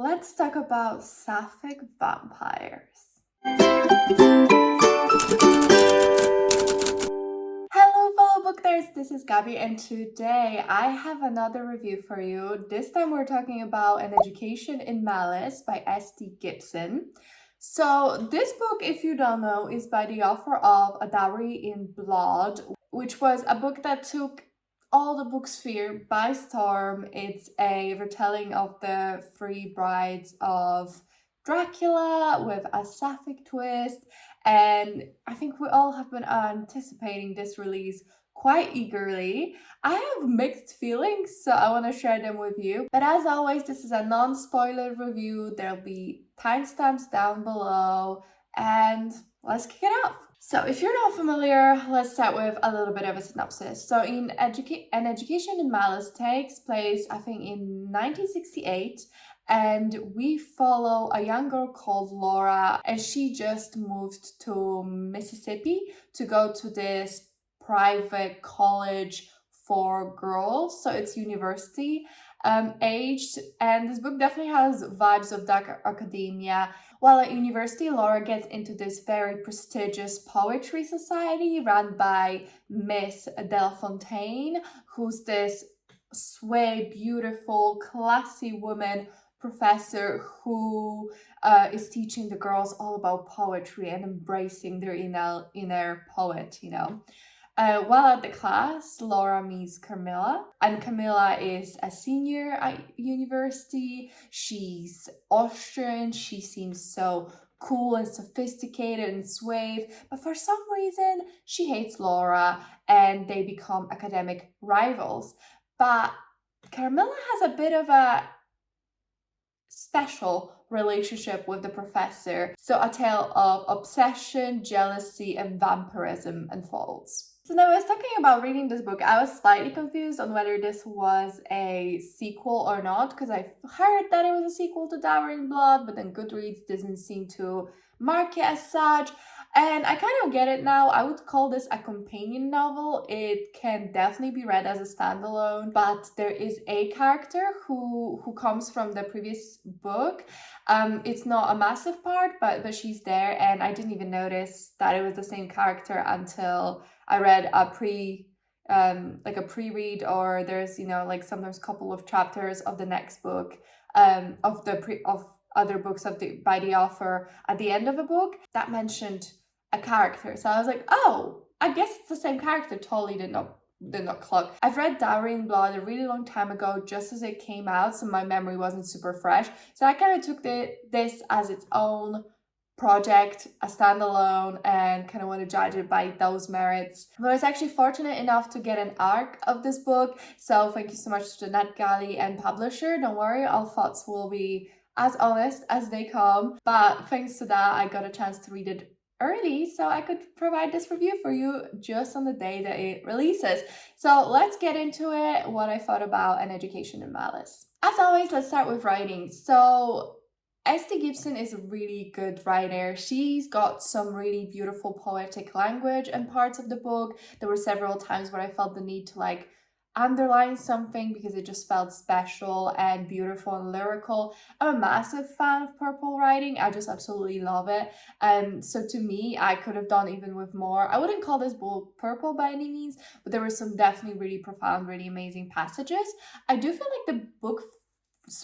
let's talk about sapphic vampires. Hello, fellow book nerds, this is Gabby, and today I have another review for you. This time we're talking about An Education in Malice by S.D. Gibson. So this book, if you don't know, is by the author of A Dowry in Blood, which was a book that took all the book sphere by storm. It's a retelling of the three brides of Dracula with a sapphic twist, and I think we all have been anticipating this release quite eagerly. I have mixed feelings, so I want to share them with you. But as always, this is a non-spoiler review. There'll be timestamps down below, and let's kick it off. So if you're not familiar, let's start with a little bit of a synopsis. So An Education in Malice takes place, I think, in 1968, and we follow a young girl called Laura, and she just moved to Mississippi to go to this private college for girls, so it's university aged, and this book definitely has vibes of dark academia. While at university, Laura gets into this very prestigious poetry society run by Miss Delafontaine, who's this sway, beautiful, classy woman professor who is teaching the girls all about poetry and embracing their inner poet, While at the class, Laura meets Camilla, and Camilla is a senior at university. She's Austrian, she seems so cool and sophisticated and suave, but for some reason, she hates Laura and they become academic rivals. But Camilla has a bit of a special relationship with the professor, so a tale of obsession, jealousy, and vampirism unfolds. So now, I was talking about reading this book, I was slightly confused on whether this was a sequel or not, because I heard that it was a sequel to Dowry in Blood, but then Goodreads doesn't seem to mark it as such. And I kind of get it now. I would call this a companion novel. It can definitely be read as a standalone, but there is a character who comes from the previous book. It's not a massive part, but she's there, and I didn't even notice that it was the same character until I read a pre-read, or there's sometimes a couple of chapters of the next book of other books by the author at the end of a book that mentioned a character. So I was like, oh, I guess it's the same character. Totally did not clock. I've read Dowry in Blood a really long time ago, just as it came out, so my memory wasn't super fresh. So I kind of took this as its own project, a standalone, and kind of want to judge it by those merits. But I was actually fortunate enough to get an ARC of this book, so thank you so much to the NetGalley and publisher. Don't worry, all thoughts will be as honest as they come, but thanks to that I got a chance to read it early, so I could provide this review for you just on the day that it releases. So let's get into it, what I thought about An Education in Malice. As always, let's start with writing. So S.D. Gibson is a really good writer. She's got some really beautiful poetic language in parts of the book. There were several times where I felt the need to underline something because it just felt special and beautiful and lyrical. I'm a massive fan of purple writing. I just absolutely love it. So to me, I could have done even with more. I wouldn't call this book purple by any means, but there were some definitely really profound, really amazing passages. I do feel like the book's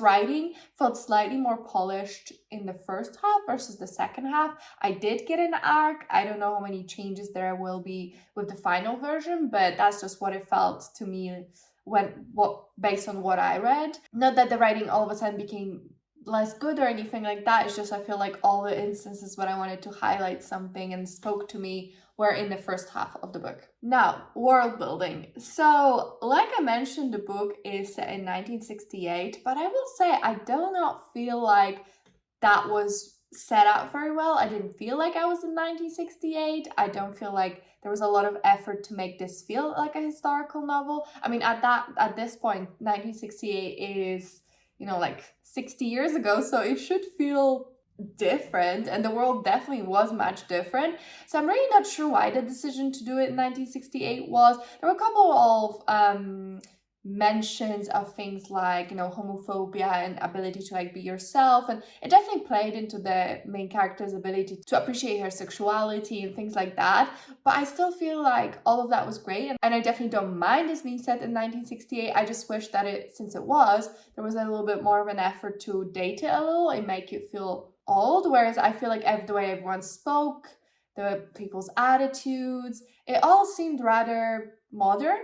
writing felt slightly more polished in the first half versus the second half. I did get an arc. I don't know how many changes there will be with the final version, but that's just what it felt to me based on what I read. Not that the writing all of a sudden became less good or anything like that. It's just I feel like all the instances when I wanted to highlight something and spoke to me were in the first half of the book. Now, world building. So, like I mentioned, the book is set in 1968, but I will say I do not feel like that was set out very well. I didn't feel like I was in 1968. I don't feel like there was a lot of effort to make this feel like a historical novel. I mean, at this point, 1968 is, 60 years ago, so it should feel different, and the world definitely was much different. So I'm really not sure why the decision to do it in 1968 was. There were a couple of mentions of things like, you know, homophobia and ability to like be yourself, and it definitely played into the main character's ability to appreciate her sexuality and things like that. But I still feel like all of that was great, and I definitely don't mind this being set in 1968. I just wish that since it was, there was a little bit more of an effort to date it a little and make it feel old, whereas I feel like the way everyone spoke, the people's attitudes, it all seemed rather modern.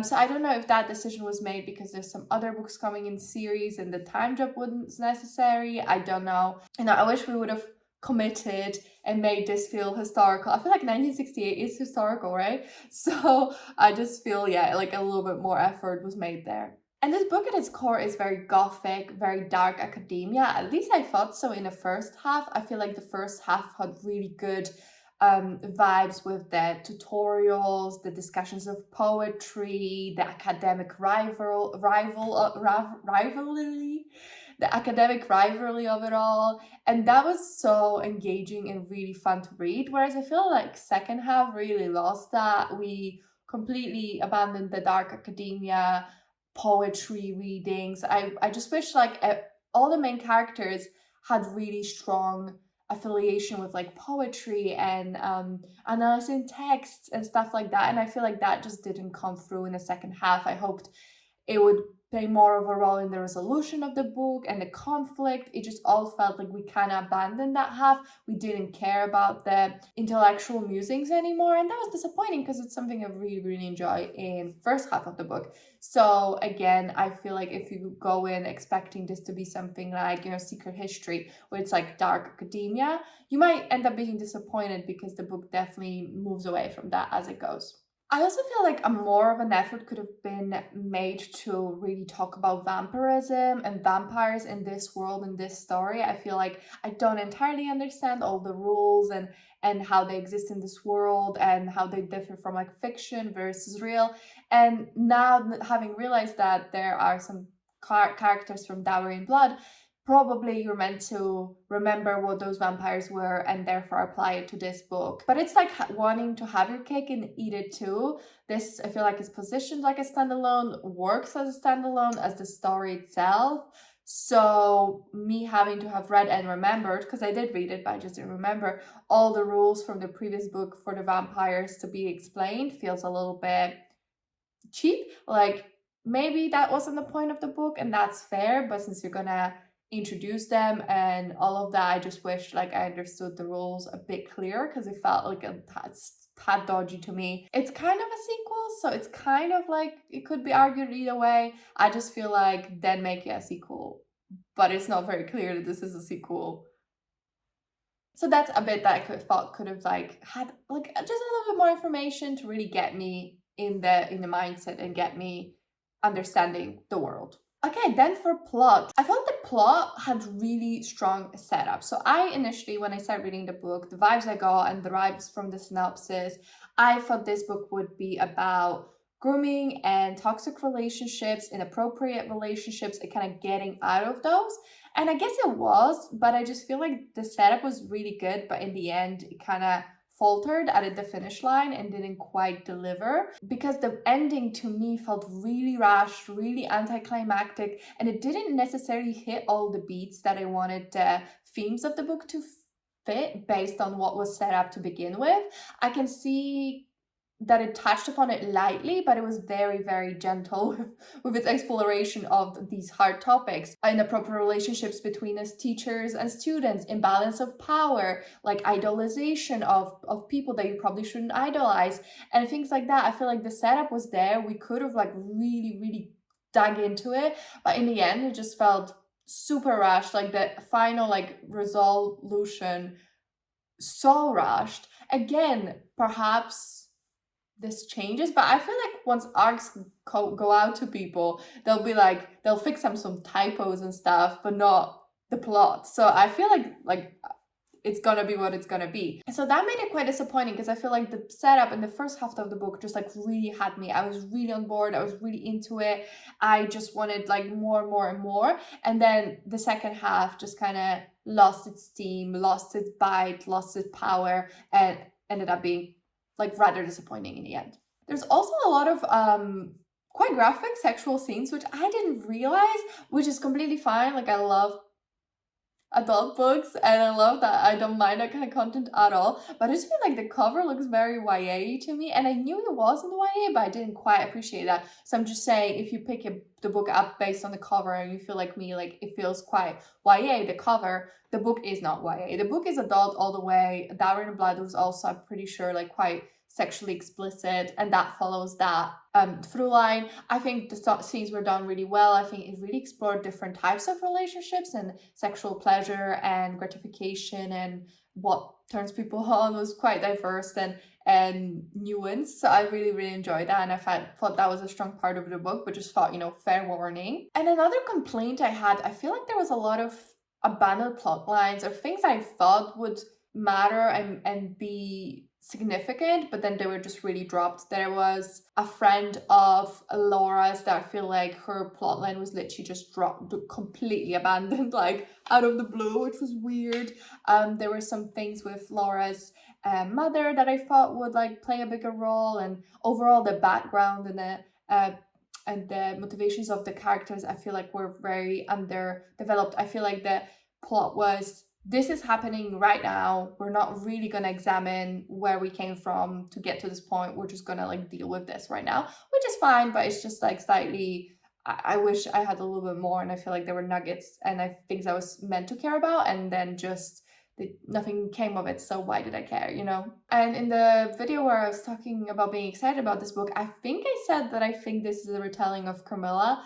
So I don't know if that decision was made because there's some other books coming in series and the time jump wasn't necessary. I don't know. I wish we would have committed and made this feel historical. I feel like 1968 is historical, right? So I just feel, yeah, like a little bit more effort was made there. And this book at its core is very gothic, very dark academia. At least I thought so in the first half. I feel like the first half had really good vibes with the tutorials, the discussions of poetry, the academic rivalry, the academic rivalry of it all. And that was so engaging and really fun to read. Whereas I feel like second half really lost that. We completely abandoned the dark academia, poetry readings. I just wish like all the main characters had really strong affiliation with like poetry and analyzing texts and stuff like that, and I feel like that just didn't come through in the second half. I hoped it would play more of a role in the resolution of the book and the conflict. It just all felt like we kind of abandoned that half. We didn't care about the intellectual musings anymore, and that was disappointing because it's something I really enjoy in first half of the book. So again, I feel like if you go in expecting this to be something like, you know, Secret History, where it's like dark academia, you might end up being disappointed because the book definitely moves away from that as it goes. I also feel like a more of an effort could have been made to really talk about vampirism and vampires in this world, in this story. I feel like I don't entirely understand all the rules and how they exist in this world and how they differ from like fiction versus real. And now having realized that there are some characters from Dowry and Blood, probably you're meant to remember what those vampires were and therefore apply it to this book. But it's like wanting to have your cake and eat it too. This, I feel like, is positioned like a standalone, works as a standalone as the story itself. So me having to have read and remembered, because I did read it, but I just didn't remember all the rules from the previous book for the vampires to be explained, feels a little bit cheap. Like, maybe that wasn't the point of the book, and that's fair, but since you're gonna introduce them and all of that, I just wish like I understood the rules a bit clearer, because it felt like a tad dodgy to me. It's kind of a sequel, so it's kind of like it could be argued either way. I just feel like then make it a sequel, but it's not very clear that this is a sequel. So that's a bit that I thought could have like had like just a little bit more information to really get me in the mindset and get me understanding the world. Okay, then for plot. I felt the plot had really strong setup. So I initially, when I started reading the book, the vibes I got and the vibes from the synopsis, I thought this book would be about grooming and toxic relationships, inappropriate relationships, and kind of getting out of those. And I guess it was, but I just feel like the setup was really good, but in the end, it kind of faltered at the finish line and didn't quite deliver, because the ending to me felt really rushed, really anticlimactic, and it didn't necessarily hit all the beats that I wanted the themes of the book to fit based on what was set up to begin with. I can see that it touched upon it lightly, but it was very gentle with its exploration of these hard topics. Inappropriate relationships between us teachers and students, imbalance of power, like idolization of people that you probably shouldn't idolize, and things like that. I feel like the setup was there. We could have like really dug into it, but in the end, it just felt super rushed. Like the final like resolution, so rushed. Again, perhaps this changes, but I feel like once arcs go out to people, they'll be like, they'll fix some typos and stuff, but not the plot. So I feel like it's gonna be what it's gonna be. So that made it quite disappointing, because I feel like the setup in the first half of the book just like really had me. I was really on board. I was really into it. I just wanted like more. And then the second half just kind of lost its steam, lost its bite, lost its power, and ended up being like rather disappointing in the end. There's also a lot of quite graphic sexual scenes, which I didn't realize, which is completely fine. Like, I love adult books and I love that. I don't mind that kind of content at all, but I just feel like the cover looks very YA to me, and I knew it wasn't YA, but I didn't quite appreciate that. So I'm just saying, if you pick the book up based on the cover and you feel like me, like it feels quite YA, the cover, the book is not YA. The book is adult all the way. A Dowry in Blood was also, I'm pretty sure, like quite sexually explicit, and that follows that through line. I think the scenes were done really well. I think it really explored different types of relationships and sexual pleasure and gratification, and what turns people on was quite diverse and nuanced. So I really enjoyed that, and I thought that was a strong part of the book, but just thought, fair warning. And another complaint I had, I feel like there was a lot of abandoned plot lines or things I thought would matter and be significant, but then they were just really dropped. There was a friend of Laura's that I feel like her plotline was literally just dropped, completely abandoned, like out of the blue, which was weird. There were some things with Laura's mother that I thought would like play a bigger role, and overall the background and the motivations of the characters I feel like were very underdeveloped. I feel like the plot was, this is happening right now. We're not really going to examine where we came from to get to this point. We're just going to like deal with this right now, which is fine, but it's just like slightly, I wish I had a little bit more, and I feel like there were nuggets and things I was meant to care about, and then just nothing came of it, so why did I care, And in the video where I was talking about being excited about this book, I think I said that I think this is a retelling of Carmilla,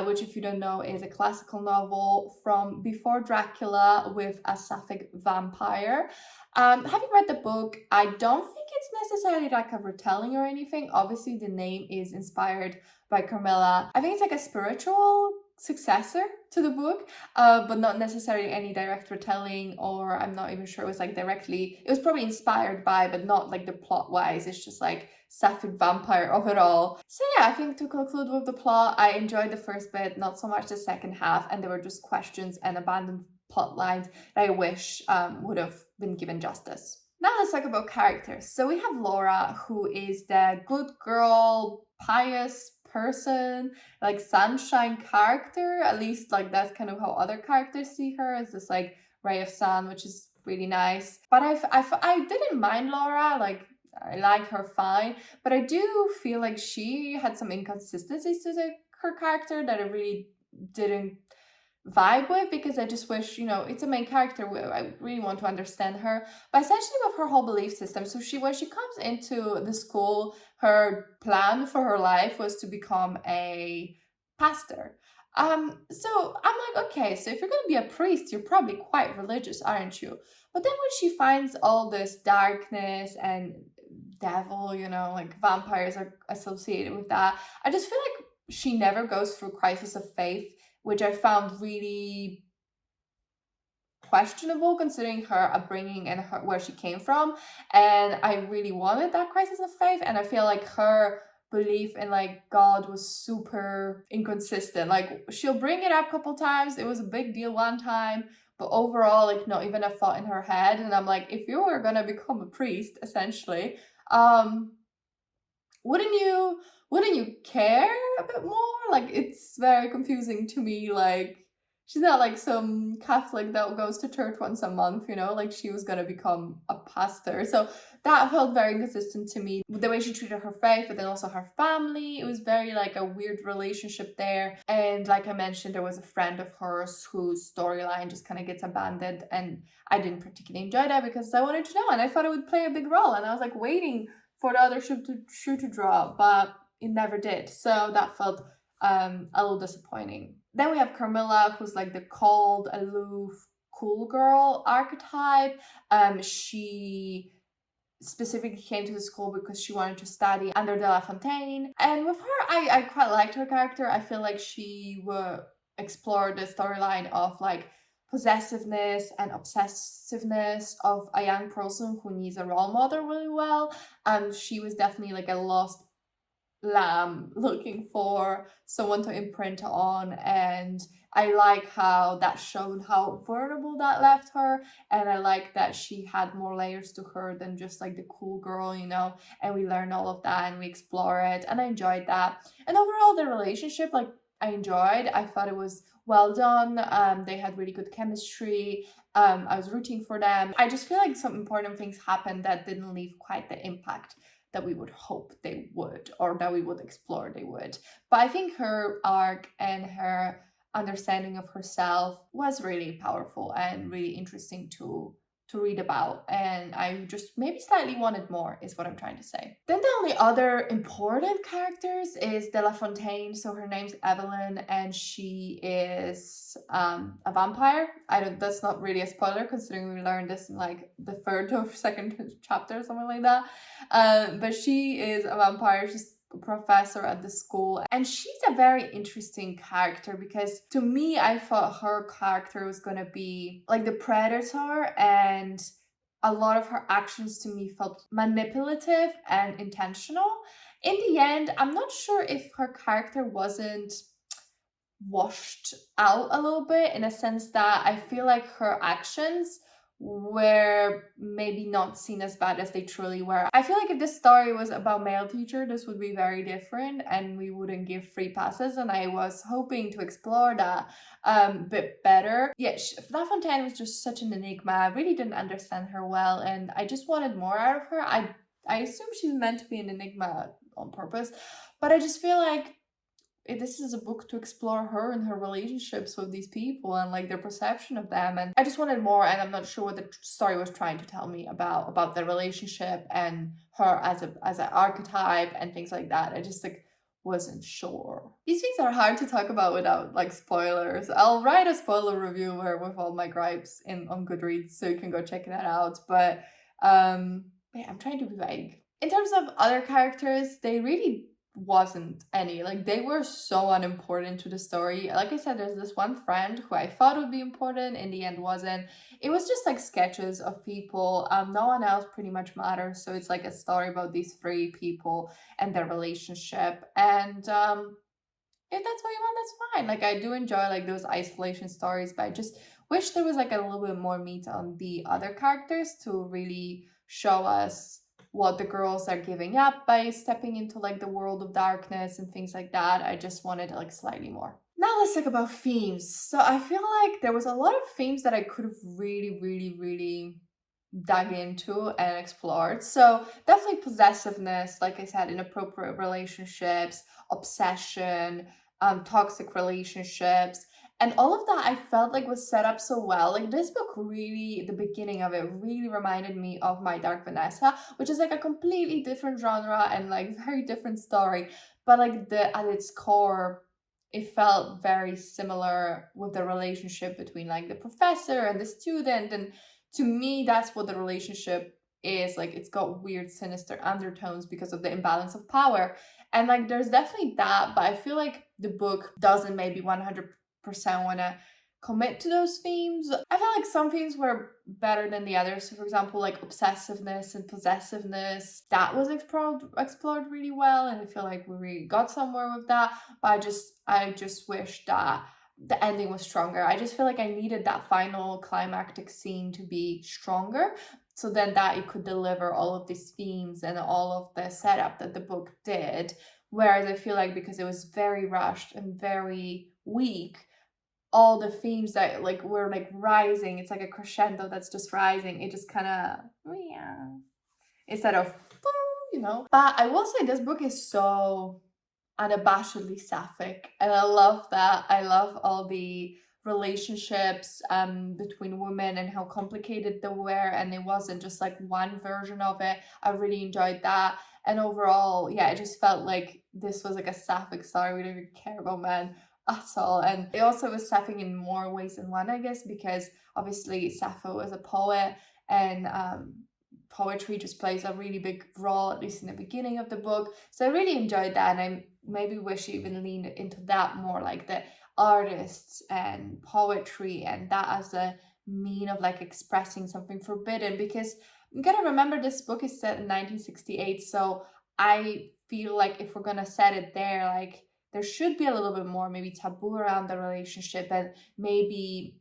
which, if you don't know, is a classical novel from before Dracula with a sapphic vampire. Having read the book, I don't think it's necessarily like a retelling or anything. Obviously, the name is inspired by Carmilla. I think it's like a spiritual successor to the book, but not necessarily any direct retelling, or I'm not even sure it was like directly, it was probably inspired by, but not like the plot wise. It's just like sapphic vampire of it all. So yeah, I think to conclude with the plot, I enjoyed the first bit, not so much the second half, and there were just questions and abandoned plot lines that I wish would have been given justice. Now let's talk about characters. So we have Laura, who is the good girl, pious person, like sunshine character. At least like that's kind of how other characters see her, as this like ray of sun, which is really nice. But I didn't mind Laura, like I like her fine, but I do feel like she had some inconsistencies to her character that I really didn't vibe with, because I just wish, it's a main character, I really want to understand her. But essentially with her whole belief system, so when she comes into the school, her plan for her life was to become a pastor. So I'm like, okay, so if you're going to be a priest, you're probably quite religious, aren't you? But then when she finds all this darkness and devil, like vampires are associated with that, I just feel like she never goes through crisis of faith, which I found really questionable considering her upbringing and where she came from. And I really wanted that crisis of faith, and I feel like her belief in like God was super inconsistent. Like she'll bring it up a couple times, it was a big deal one time, but overall like not even a thought in her head. And I'm like, if you were gonna become a priest essentially, wouldn't you care a bit more? Like it's very confusing to me. Like she's not like some Catholic that goes to church once a month, like she was gonna become a pastor. So that felt very inconsistent to me, the way she treated her faith, but then also her family. It was very like a weird relationship there. And like I mentioned, there was a friend of hers whose storyline just kind of gets abandoned, and I didn't particularly enjoy that because I wanted to know, and I thought it would play a big role, and I was like waiting for the other shoe to drop, but it never did. So that felt a little disappointing. Then we have Carmilla, who's like the cold, aloof, cool girl archetype. She specifically came to the school because she wanted to study under De La Fontaine. And with her, I quite liked her character. I feel like she would explore the storyline of like possessiveness and obsessiveness of a young person who needs a role model really well. She was definitely like a lost lamb looking for someone to imprint on and I like how that showed how vulnerable that left her, and I like that she had more layers to her than just like the cool girl, you know, and we learn all of that and we explore it, and I enjoyed that. And overall, the relationship, like, I enjoyed. I thought it was well done. They had really good chemistry. I was rooting for them. I just feel like some important things happened that didn't leave quite the impact that we would hope they would, or that we would explore they would. But I think her arc and her understanding of herself was really powerful and really interesting to read about, and I just maybe slightly wanted more, is what I'm trying to say. Then the only other important characters is De La Fontaine. So her name's Evelyn, and she is a vampire. That's not really a spoiler considering we learned this in like the third or second chapter or something like that. But she is a vampire. She's professor at the school, and she's a very interesting character because to me I thought her character was gonna be like the predator, and a lot of her actions to me felt manipulative and intentional. In the end, I'm not sure if her character wasn't washed out a little bit, in a sense that I feel like her actions were maybe not seen as bad as they truly were. I feel like if this story was about male teacher, this would be very different and we wouldn't give free passes, and I was hoping to explore that bit better. Yeah, La Fontaine was just such an enigma. I really didn't understand her well, and I just wanted more out of her. I assume she's meant to be an enigma on purpose, but I just feel like this is a book to explore her and her relationships with these people and like their perception of them, and I just wanted more, and I'm not sure what the story was trying to tell me about their relationship and her as an archetype and things like that. I just like wasn't sure. These things are hard to talk about without like spoilers. I'll write a spoiler review with all my gripes on Goodreads, so you can go check that out, but yeah, I'm trying to be vague. In terms of other characters, they really wasn't any. Like, they were so unimportant to the story. Like I said, there's this one friend who I thought would be important, in the end wasn't. It was just like sketches of people. No one else pretty much matters, so it's like a story about these three people and their relationship, and if that's what you want, that's fine. Like, I do enjoy like those isolation stories, but I just wish there was like a little bit more meat on the other characters to really show us what the girls are giving up by stepping into like the world of darkness and things like that. I just wanted like slightly more. Now let's talk about themes. So I feel like there was a lot of themes that I could have really dug into and explored. So definitely possessiveness, like I said, inappropriate relationships, obsession, toxic relationships, and all of that I felt like was set up so well. Like, this book really, the beginning of it really reminded me of My Dark Vanessa, which is like a completely different genre and like very different story. But like at its core, it felt very similar with the relationship between like the professor and the student. And to me, that's what the relationship is. Like, it's got weird, sinister undertones because of the imbalance of power. And like, there's definitely that, but I feel like the book doesn't maybe 100% want to commit to those themes. I felt like some themes were better than the others. So for example, like obsessiveness and possessiveness, that was explored really well, and I feel like we really got somewhere with that. But I just wish that the ending was stronger. I just feel like I needed that final climactic scene to be stronger, so then that it could deliver all of these themes and all of the setup that the book did. Whereas I feel like because it was very rushed and very weak, all the themes that like were like rising, it's like a crescendo that's just rising, it just kind of, yeah, instead of, you know. But I will say this book is so unabashedly sapphic, and I love that. I love all the relationships between women and how complicated they were, and it wasn't just like one version of it. I really enjoyed that, and overall, yeah, it just felt like this was like a sapphic story. We didn't even care about men at all, and it also was sapphic in more ways than one, I guess, because obviously Sappho is a poet, and poetry just plays a really big role, at least in the beginning of the book. So I really enjoyed that, and I maybe wish you even leaned into that more, like the artists and poetry and that as a mean of like expressing something forbidden, because you gotta remember this book is set in 1968, so I feel like if we're gonna set it there, like there should be a little bit more maybe taboo around the relationship, and maybe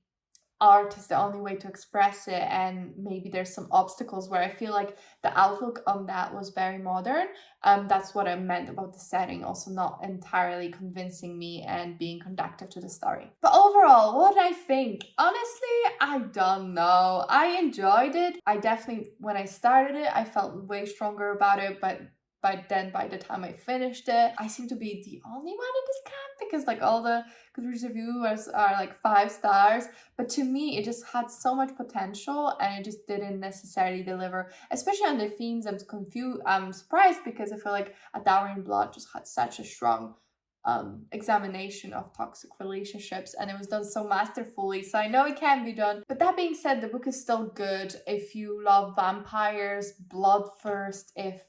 art is the only way to express it, and maybe there's some obstacles where I feel like the outlook on that was very modern. That's what I meant about the setting, also not entirely convincing me and being conductive to the story. But overall, what did I think? Honestly, I don't know. I enjoyed it. I definitely, when I started it, I felt way stronger about it, but then by the time I finished it, I seem to be the only one in this camp, because like all the Goodreads reviewers are like 5 stars. But to me, it just had so much potential and it just didn't necessarily deliver, especially on the themes. I'm surprised because I feel like A Dowry in Blood just had such a strong examination of toxic relationships, and it was done so masterfully, so I know it can be done. But that being said, the book is still good if you love vampires, bloodthirst, if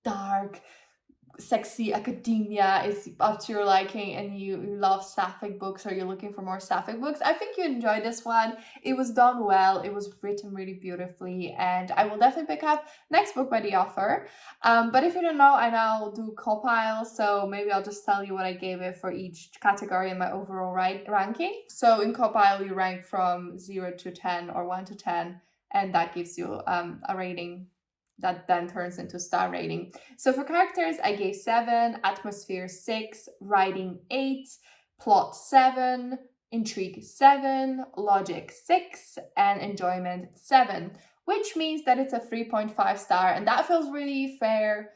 dark, sexy academia is up to your liking, and you love sapphic books, or you're looking for more sapphic books. I think you enjoyed this one. It was done well, it was written really beautifully, and I will definitely pick up next book by the author. But if you don't know, I now do CAWPILE, so maybe I'll just tell you what I gave it for each category in my overall ranking. So in CAWPILE, you rank from 0 to 10 or 1 to 10, and that gives you a rating that then turns into star rating. So for characters, I gave 7, atmosphere 6, writing 8, plot 7, intrigue 7, logic 6, and enjoyment 7, which means that it's a 3.5 star, and that feels really fair.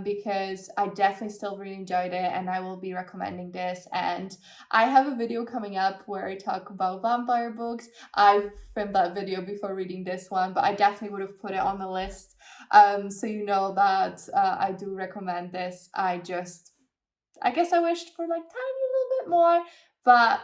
Because I definitely still really enjoyed it, and I will be recommending this. And I have a video coming up where I talk about vampire books. I filmed that video before reading this one, but I definitely would have put it on the list. So you know that I do recommend this. I guess I wished for like tiny little bit more, but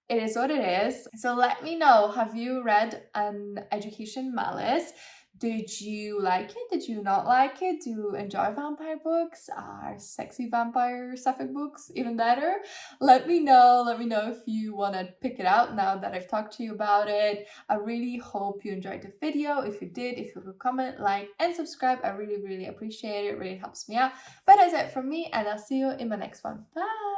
it is what it is. So let me know, have you read an Education Malice? Did you like it? Did you not like it? Do you enjoy vampire books? Are sexy vampire sapphic books even better? Let me know. Let me know if you want to pick it out now that I've talked to you about it. I really hope you enjoyed the video. If you did, if you could comment, like, and subscribe, I really, really appreciate it. It really helps me out. But that's it from me, and I'll see you in my next one. Bye!